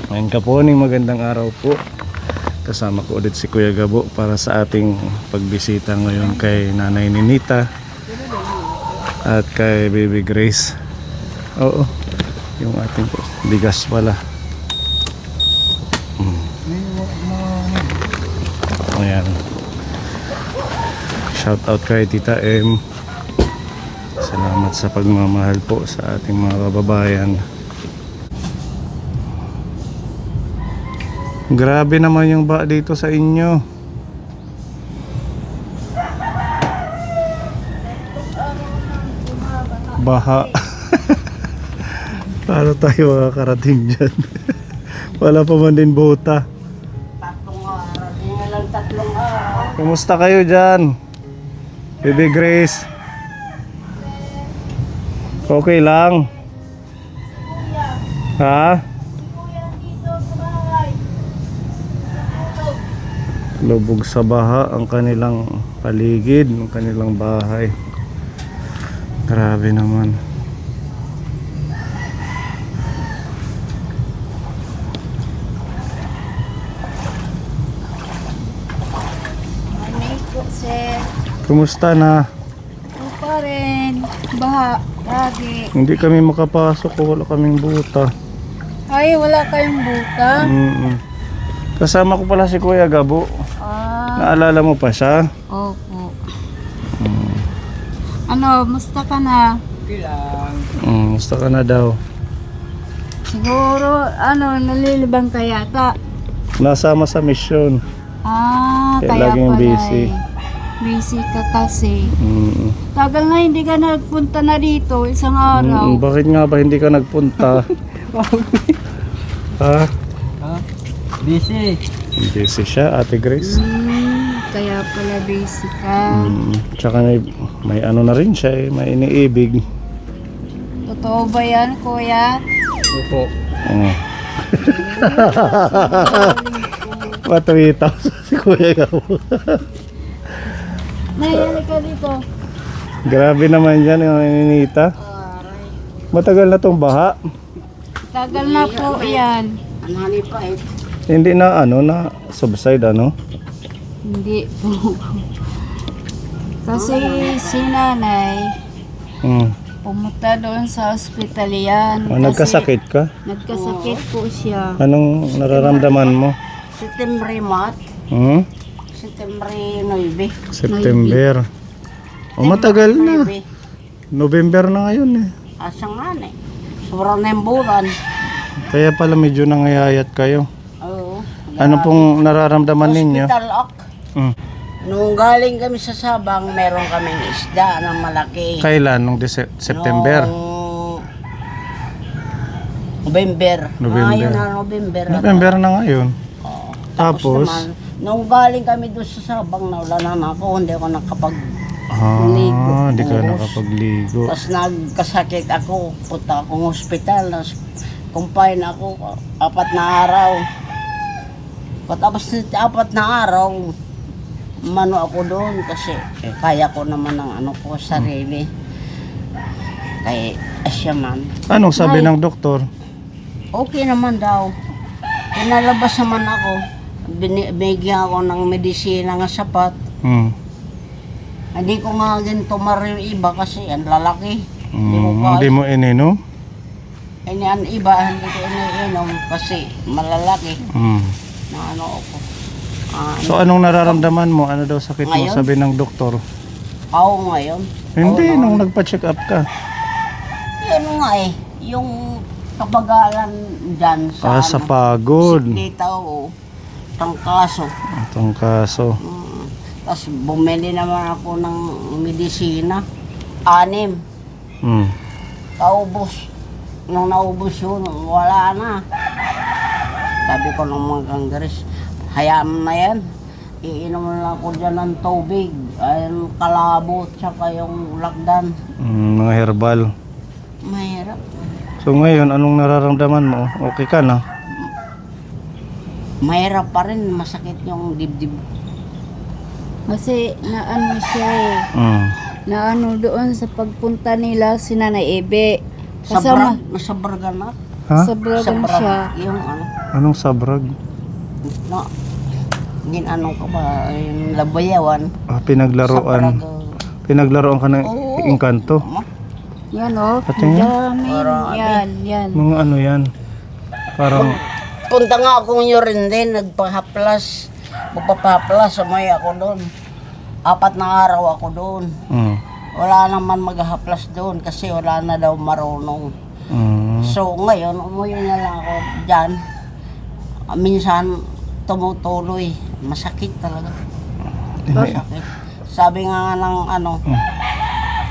Ngayon kaponing magandang araw po. Kasama ko ulit si Kuya Gabo para sa ating pagbisita ngayon kay Nanay Ninita at kay Baby Grace. Oo, yung ating bigas pala. Ayan. Shout out kay Tita M. Salamat sa pagmamahal po sa ating mga kababayan. Grabe naman yung ba dito sa inyo. Baha. Paano tayo makakarating dyan? Wala pa man din bota. Kumusta kayo dyan? Baby Grace? Okay lang? Ha? Lubog sa baha ang kanilang paligid, ang kanilang bahay. Grabe naman. Kumusta na? Oo pa rin. Baha. Lagi. Hindi kami makapasok o wala kaming buta. Ay, wala kayong buta? Kasama ko pala si Kuya Gabo. Naalala mo pa siya? Opo. Ano, musta ka na? Musta ka na daw? Siguro, nalilibang ka yata. Nasama sa mission. Kaya Kaya laging pala busy. Busy ka kasi. Tagal na hindi ka nagpunta na dito, isang araw. Bakit nga ba hindi ka nagpunta? Ha? Busy. Busy siya, Ate Grace. Kaya pala busy ka. Tsaka may ano na rin siya may iniibig. Totoo ba yan, kuya? Opo. Matuwitaw si Kuya Gabo. Nayali ka dito. Grabe naman yan yung Ninita. Matagal na tong baha. Tagal na po yan. Anali pa eh. Hindi na na subside Hindi po. Kasi si nanay pumunta doon sa ospital yan. Nagkasakit ka? Nagkasakit po siya. Anong nararamdaman mo? September mat. September 9. September. Matagal na. November na ngayon eh. Asa nga eh. Sobrang na yung bulan. Kaya pala medyo nangayayat kayo. Oo. Ano pong nararamdaman ninyo? Hospital ok. Nung galing kami sa Sabang, meron kaming isda na malaki. Kailan? Nung September? Noong November. November. Ngayon na November. November na ngayon. Oo. Tapos? Naman, nung galing kami doon sa Sabang, nawala na ako. Hindi ako ligo. Hindi ka nakapagligo. Tapos nagkasakit ako. Punta akong hospital. Confine ako 4 na araw. Tapos 4 na araw, mano ako doon kasi kaya ko naman ng ko sarili. Kaya siya man. Anong sabi ng doktor? Okay naman daw. Pinalabas naman ako. Binigyan ako ng medisina nga sapat. Hindi ko nga ganito yung iba kasi ang lalaki. Hindi mo ininom? Ang iba hindi ko iniinom kasi malalaki. Na ako. So anong nararamdaman mo? Ano daw sakit mo? Ngayon? Sabi ng doktor? Ako ngayon. Hindi, nung nagpa-check up ka. Ano nga yung kabagalan dyan sa Sa pagod. Dito o tangkaso. Itong kaso. Tapos bumili naman ako ng medisina. 6. Kaubos. Nung naubos yun, wala na. Sabi ko ng mga kanggaris, hayaan mo na yan. Iinom lang ako dyan ng tubig. Ayun, kalabot, tsaka yung lakdan. Mga herbal. Mahirap. So ngayon, anong nararamdaman mo? Okay ka na? Mahirap pa rin, masakit yung dibdib. Kasi naano siya naano doon sa pagpunta nila si Nanay Ebe. Kasama. Nasa Barganat. Ha? Sa bragan brag, siya. yung ano, Anong sabrag? na, ginanong ko ba, yung labayawan. Ah, Sa pinaglaruan. Pinaglaruan ka ng Oo. engkanto. Yan o. Patingin. Dami. Marami. Yan. Mga ano yan? Parang, Punta nga akong urine din, nagpahaplas. Magpapahaplas, umay ako doon. 4 na araw ako doon. Wala naman maghahaplas doon kasi wala na daw marunong. So ngayon, umuwi na lang ako dyan. Minsan tumutuloy. Masakit talaga. Masakit. Sabi nga ng ano,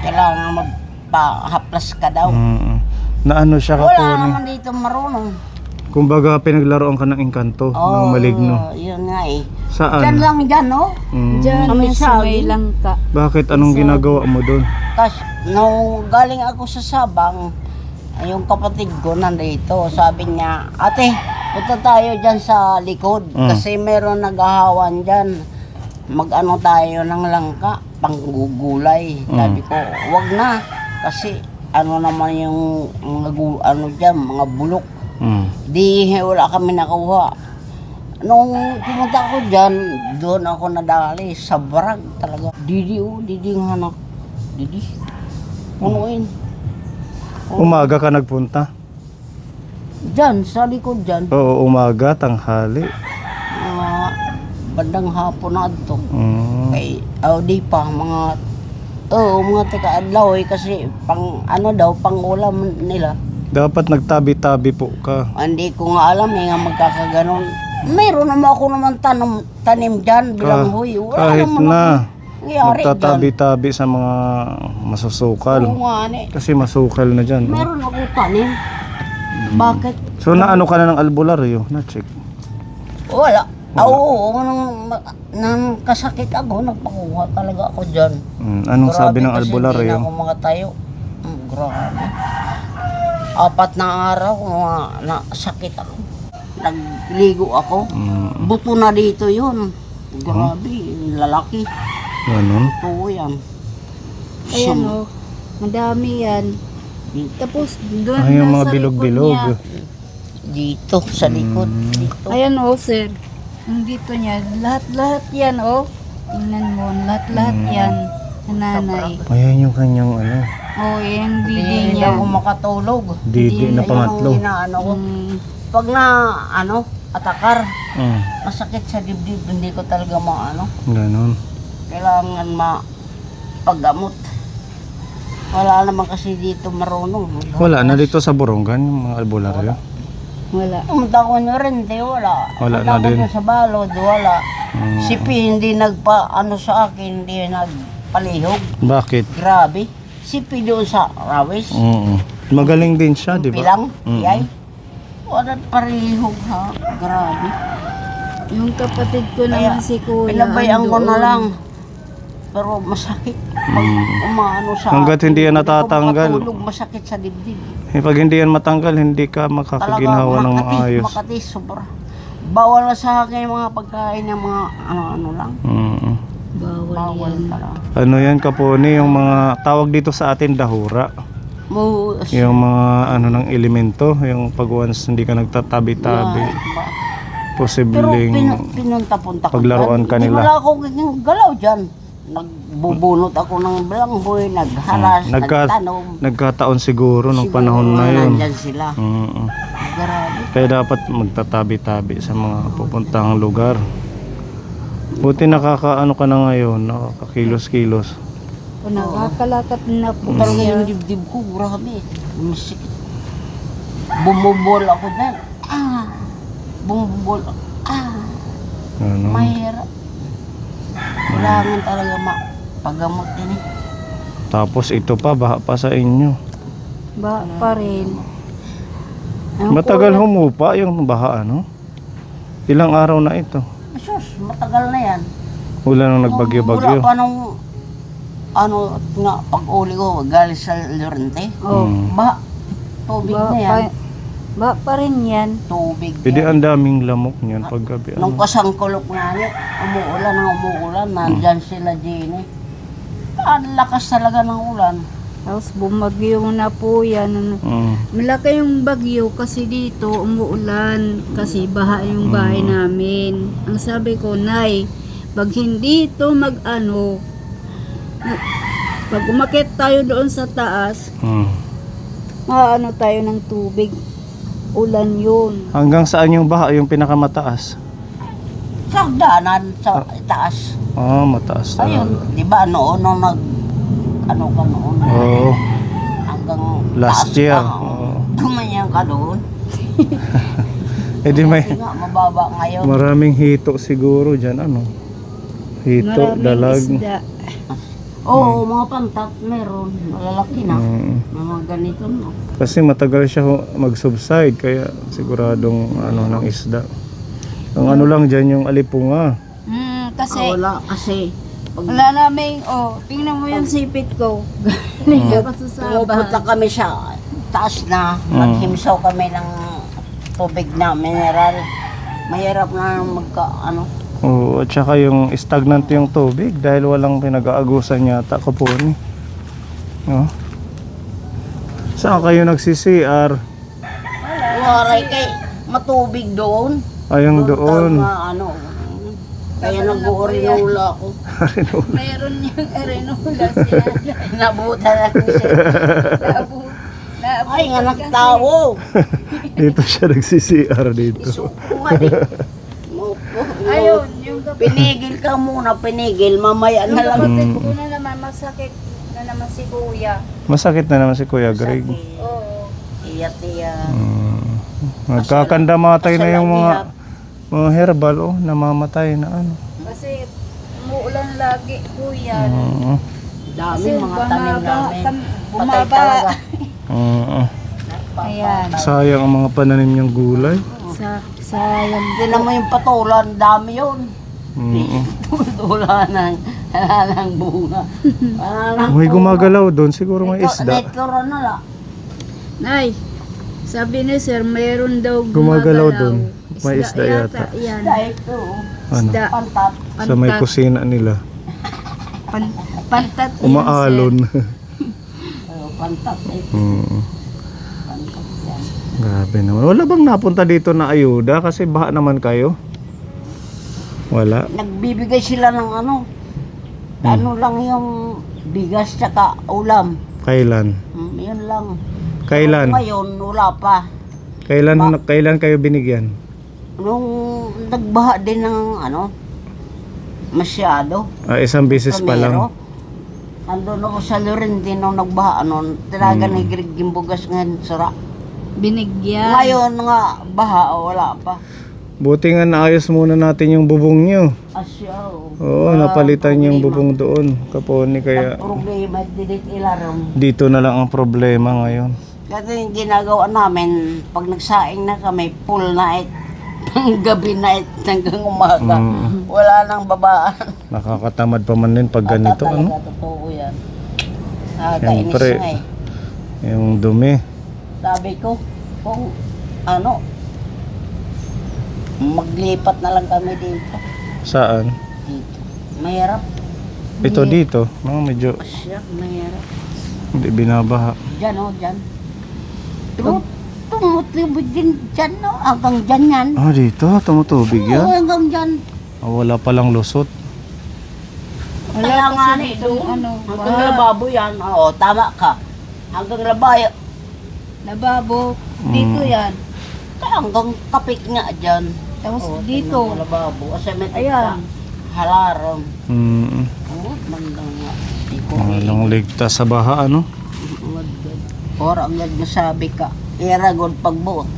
kailangan magpahaplas ka daw. na ano siya Wala kapuni. naman dito marunong. Kumbaga pinaglaruan ka ng engkanto ng maligno. Yun nga eh. Saan? Dyan lang dyan, no? Diyan Kami sa sabi. may langka. Bakit? Anong ginagawa mo doon? Tapos, nung galing ako sa Sabang, yung kapatid ko nandito, sabi niya, ate, punta tayo dyan sa likod. Kasi meron naghahawan dyan. Mag-ano tayo ng langka, panggugulay. Sabi ko, wag na. Kasi, ano naman yung mga, ano dyan, mga bulok. Di, wala kami nakuha. Nung pumunta ako dyan, doon ako nadali sa barag talaga. Didi nga anak. Didi. Punuin. Umaga ka nagpunta? Dyan, sa likod dyan. Oo, umaga, tanghali. Bandang hapon na ito. Kay, di pa, mga taga-adlaw kasi pang, ano daw, pang ulam nila. Dapat nagtabi-tabi po ka. Hindi ko nga alam nga magkakaganon. Mayroon naman ako naman tanim dyan bilang huy. Wala Kahit naman na ako nangyari dyan. magtatabi-tabi sa mga masusukal. Oo nga, ni. Kasi masukal na dyan. Meron ako tanim. Bakit? So naano ka na ng albularyo? Na-check. Wala. Oo, nang kasakit ako, nagpakuha talaga ako dyan. Anong sabi ng Kasi hindi albularyo? na ako makatayo. Grabe. 4 na araw, sakit ako. Nagligo ako. Buto na dito yun. Grabe, lalaki. Ganun. Buto yan. Ayan o. Madami yan. Tapos doon Ay, yung na mga sa bilog-bilog. likod niya. Dito, sa likod. Dito. Ayan o, sir. Yung dito niya. Lahat-lahat yan o. Tingnan mo. Lahat-lahat yan. Nanay. Ayan yung kanyang ano. O, yung Hindi didi daw niya. ako makatulog. Didi na Ayun pangatlo. ang inaano ko. Pag na, atakar, Mm. masakit sa dibdib, hindi ko talaga maano. Ganun. Kailangan paggamot. Wala naman kasi dito marunong. Wala na dito sa Borongan yung mga albularyo. Wala. Pumunta ko nyo rin, di wala. Wala Pumunta na ko din. nyo sa balod, wala. Si P hindi sa akin, hindi nagpalihog. Bakit? Grabe. Si P doon sa Rawis. Magaling din siya, di ba? Pilang, yay. Wala parihog ha. Grabe. Yung kapatid ko naman si Kuya. Pinabayaan ko na andoon. lang. Pero masakit. Pag umaano sa Hanggat hindi yan natatanggal. Hindi ko makatulog, masakit sa dibdib. Pag hindi yan matanggal, hindi ka makakaginhawa ng maayos. Makati, sobra. Bawal na sa akin yung mga pagkain ng mga ano lang. Bawal Bawal yan. pala. Ano yan, kapuni, yung mga tawag dito sa atin dahura. Yung mga ano ng elemento, yung pag once hindi ka nagtatabi-tabi, Pero posibleng pinunta-punta ko paglaruan dyan. ka Hindi nila. wala ako galaw dyan. Nagbubunot ako ng balanghoy, naghalas, nagtanom. nagkataon siguro nung Siguro panahon na yun. nandyan sila. Grabe. Kaya dapat magtatabi-tabi sa mga pupuntahang lugar. Buti nakakaano ka na ngayon, nakakakilos-kilos. O, nakakalakad na po Talaga siya. yung dibdib ko, grabe. Masikip. Bumubol ako dyan. Bumubol ako. Ano? Mahirap. Kailangan talaga pagamot din eh. Tapos ito pa, baha pa sa inyo. Ba pa rin. Ang Matagal kuya- humupa yung baha, ano? Ilang araw na ito. Sus, matagal na yan. Wala nang Wala nagbagyo-bagyo. pa nung pag-uli ko, galing sa Lorente. Oh, Ba, tubig ba, na yan. ba pa rin yan. Tubig Pwede yan. ang daming lamok niyan paggabi. Nung Ano? kasangkulok nga niya, umuulan, nandyan sila Jenny. Ang lakas talaga ng ulan. Tapos bumagyo na po yan. Malaki yung bagyo kasi dito umuulan kasi baha yung bahay namin. Ang sabi ko, Nay, pag hindi to mag-ano, pag umakit tayo doon sa taas, maano tayo ng tubig. Ulan yun. Hanggang saan yung baha, yung pinakamataas? Sa hagdanan, sa taas. Mataas na. Ayun, di ba noon nung ano ka noon? Oo. Hanggang Last taas year. pa. Oo. Gumanyan ka doon. Di may Kasi nga, mababa ngayon. maraming hito siguro dyan, ano? Hito, Maraming dalag. isda. Oo, mga pantat meron. Malalaki na. Mga ganito no. Kasi matagal siya mag-subside, kaya siguradong ano ng isda. Ang ano lang dyan yung alipunga. Kasi Wala kasi. Pag wala namin, tingnan mo yung sipit ko. Galing ako sa pumupunta Sabah. kami sa taas na, maghimsaw kami ng tubig na mineral. Mahirap na ano. Oo, at saka yung stagnant yung tubig dahil walang pinag-aagusan yata kapuni. No? Saan kayo nagsi-CR? Waray kay matubig doon. Ayong doon. Ano, kaya nag-uurinola ako. Meron yung arenola siya. Nabutan ako siya. Ay, nga nagtawo. Dito siya nagsi-CR dito. Isuko nga di. Ayun, yung Pinigil ka muna, pinigil. Mamaya na lang. kapatid ko na naman, masakit na naman si kuya. Masakit na naman si Kuya Greg. Oo. Iya-tiya. Nagkakandamatay na yung mga herbal, namamatay na ano. Kasi umuulan lagi, kuya. Dami Kasi mga tanim namin. Patay bumaba. talaga. Ayan. Sayang ang mga pananim niyang gulay. Sayang. Tinan mo yung patulan, dami yun. Wala nang bunga. Wala nang May gumagalaw doon, siguro may isda. Netoro na lang. Nay, sabi ni sir, mayroon daw Gumagalaw doon. May isda yata. Yan. Dahil ito, Ano? Isda. pantat. Sa may kusina nila. Pantat yan, Umaalon. Pantat. Pantat yan. Grabe naman. Wala bang napunta dito na ayuda? Kasi baha naman kayo. Wala. Nagbibigay sila ng ano. Ano lang yung bigas tsaka ulam. Kailan? Yun lang. Kailan? Ngayon, wala pa. Kailan kayo binigyan? Nung nagbaha din ng ano, masyado. Isang beses pa lang. Andun ako sa Lorente nung nagbaha, tinaga ni Greg yung bugas ngayon, sara. Binigyan. Ngayon nga, baha, wala pa. Buti nga naayos muna natin yung bubong nyo. Asyaw. Oo, napalitan yung bubong doon. Kaponi kaya Problema, didit ilaram. dito na lang ang problema ngayon. Kasi yung ginagawa namin, pag nagsaing na kami, full night, gabi night hanggang umaga. Wala nang babaan. Nakakatamad pa man din pag ganito. Ano? Totoo yan. Nakakainis Siyempre, nga eh. yung dumi. Sabi ko, kung ano, maglipat na lang kami dito. Saan? Dito. Mahirap. Ito dito. No, medyo Asya, mahirap. hindi binabaha. Diyan o, dyan. Tumutubig din dyan o, hanggang dyan yan. Dito, tumutubig Oo, yan. hanggang dyan. Wala palang lusot. Kaya nga kasi ni, itong doon. ano, Hanggang lababo yan. Oo, tama ka. Hanggang labayo. Lababo. Dito yan. Hanggang kapit nga dyan. Tapos Oo, dito. tingnan mo, lababo. Kasi may Ayan. halarong. Mm. Oo, mandang nga. Walang ligtas sa baha, ano? Or ang nagsabi ka, iragod pagbuot.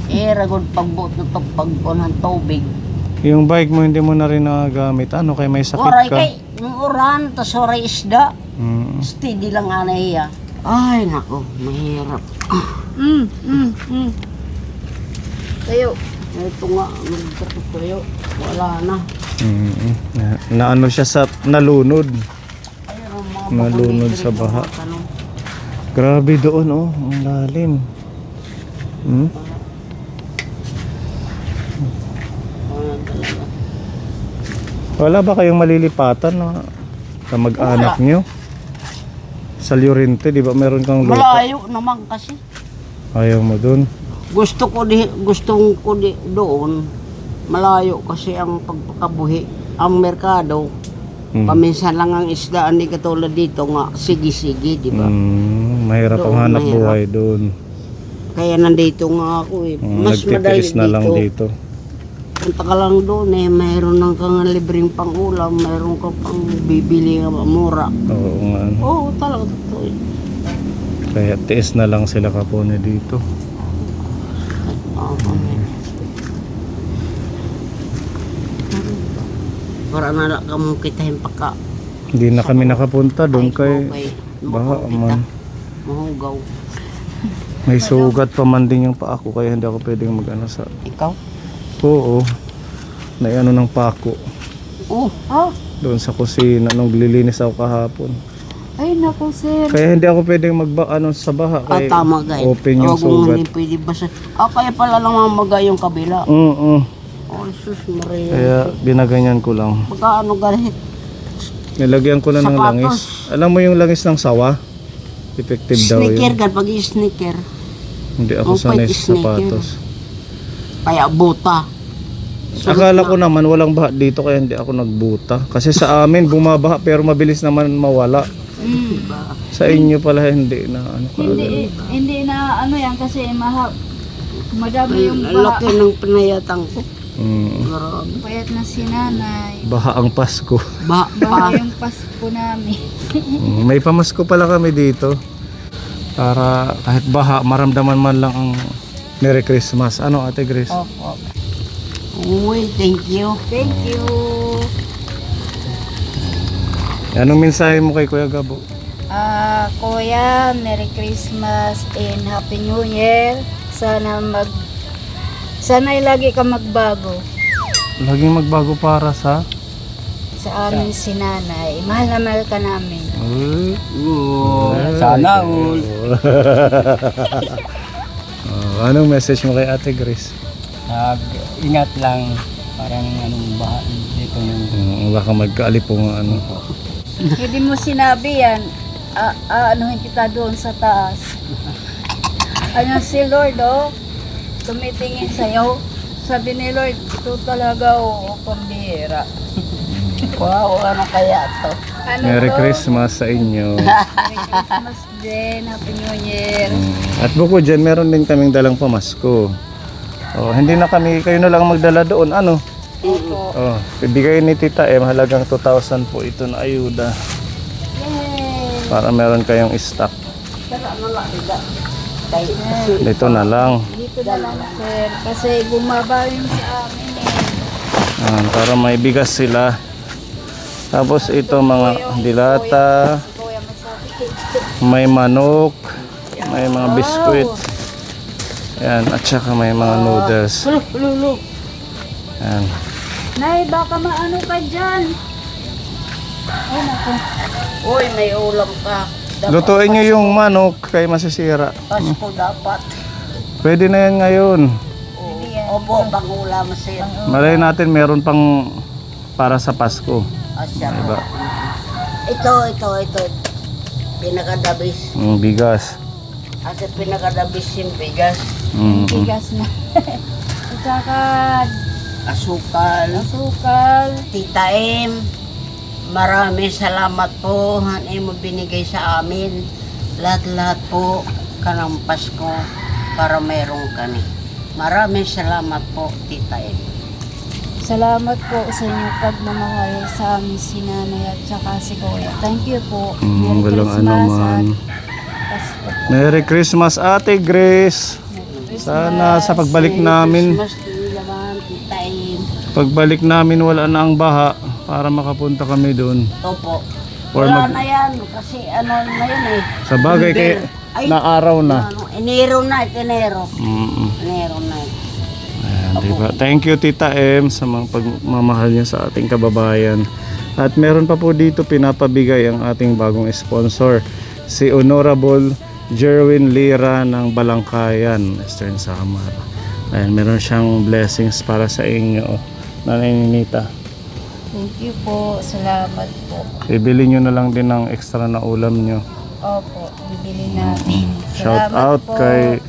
Iragod pagbuot na ito pagbuot ng tubig. Yung bike mo hindi mo na rin nagagamit. Ano, kay may sakit Oray ka? kay, yung uran, tas oray isda. Mm. Steady lang nga na iya. Ay, nako, mahirap. Tayo. Ito nga, nagkatutuyo. Wala na. Naano siya sa nalunod. Ayun, ang mga Nalunod bakul sa dito, baha. mga tanong. Grabe doon, ang lalim. Mga talaga. Wala ba kayong malilipatan na mag-anak Wala. nyo? Sa Llorente, di ba meron kang lupa? Malayo naman kasi. Ayaw mo dun? Gustong ko doon. Malayo kasi ang pagpakabuhi. Ang merkado, paminsan lang ang isda, hindi katulad dito nga, sige-sige, di ba? Mahirap ang Doon, hanap mahirap. buhay doon. Kaya nandito nga ako eh. Mas madali Nagtitiis na lang dito. Punta ka lang doon eh, mayroon ng kang libreng pang-ulam, mayroon ka pang bibili ng mura. Oo nga. Oo, talaga totoo eh. Kaya tiis na lang sila kapone dito. Para na lang ka mong kitahin pagka Hindi na kami nakapunta doon kay okay. baha man. Mahugaw. May sugat pa man din yung paa ko kaya hindi ako pwedeng mag-ano sa... Ikaw? Oo. Naiano ng pako. Oh, Doon sa kusina nung lilinis ako kahapon. Ay, naku, sir. Kaya hindi ako pwedeng sa baha kaya tama guys. open yung Huwag mo sugat. hindi pwede basa. Kaya pala lang mamaga yung kabila. Oo. Oh, sus Maria. Kaya binaganyan ko lang. Magkaano ganit? Nilagyan ko na ng Sapatos. langis. Alam mo yung langis ng sawa? Effective daw Sneaker yun. gan, pag-sneaker. Hindi ako Oh, sanay pwede sa sapatos. Kaya buta. Akala ko naman walang baha dito kaya hindi ako nagbuta. Kasi sa amin bumabaha pero mabilis naman mawala. Sa inyo pala hindi na ano ka. Hindi na ano yan kasi madami yung Ang laki ng pinayatang ko. Grabe. payat na si nanay. Baha ang Pasko. Baha yung Pasko namin. May pamasko pala kami dito. Para kahit baha maramdaman man lang ang Merry Christmas. Ano Ate Grace? Opo. Uy, thank you. Thank you. Anong mensahe mo kay Kuya Gabo? Kuya, Merry Christmas and Happy New Year. Sana'y lagi ka magbago Laging magbago para sa amin si nanay. Mahal na mahal ka namin. Sana all. Anong message mo kay Ate Grace? Ingat lang, parang anong baha dito ng Baka magkaalipong ano. Hindi mo sinabi yan. Anuhin kita doon sa taas. Ano si Lord, tumitingin sa'yo. Sabi ni Lord, ito talaga, pambihira. Wow, ano kaya to? Ano Merry to? Christmas sa inyo. Merry Christmas din. Happy New Year. At bukod dyan, meron din kaming dalang pamasko. Hindi na kami, kayo na lang magdala doon. Ano? Opo. Bigay ni Tita halagang 2,000 po ito na ayuda. Yay! Para meron kayong stock. Pero ano lang, kay Dito na lang. Dito na lang, sir. Kasi bumaba yun sa amin Para may bigas sila. Tapos ito mga dilata, Kuya, masabi. may manok, may mga biskuit. Ayan, at saka may mga noodles. Lulu. Ayan. Nay, baka maano ka dyan. Ay, naku. Uy, may ulam ka. Lutuin nyo yung manok kay masisira. Pasko dapat. Pwede na yan ngayon. Opo, pang ulam sir. Malay natin meron pang para sa Pasko. Asya. Diba? Ito. Pinakadabis. Bigas. Kasi pinakadabis yung bigas. Bigas na. At saka Asukal. asukal. Tita M, maraming salamat po. Hanay mo binigay sa amin. Lahat-lahat po kanang Pasko para mayroong kami. Maraming salamat po, Tita M. Salamat po sa inyong pagmamahal sa amin si nanay at saka si kuya. Thank you po. Walang ano man. Pasko po. Merry Christmas Ate Grace. Sana sa pagbalik namin, Christmas din naman, Tita M. pagbalik namin wala na ang baha para makapunta kami doon. Opo. Or Wala na yan, kasi ano na yun eh. Sa bagay kay Ay, na araw na. Ano, Enero na, Enero. Mm-mm. Enero na. Ayan, diba? Thank you Tita M sa mga pagmamahal niya sa ating kababayan. At meron pa po dito pinapabigay ang ating bagong sponsor, si Honorable Jerwin Lira ng Balangkayan, Eastern Samar. Ayan, meron siyang blessings para sa inyo, Nanay Ninita. Thank you po. Salamat po. Ibili nyo na lang din ng extra na ulam nyo. Opo, bibili natin. Shout Salamat out po. kay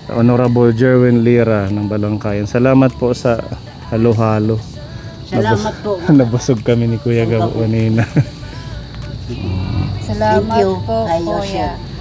Honorable Jerwin Lira ng Balangkayan. Salamat po sa halo-halo. Salamat po. Nabusog kami ni Kuya Gabo kanina. Salamat Thank you, po, kay Kuya. Joseph.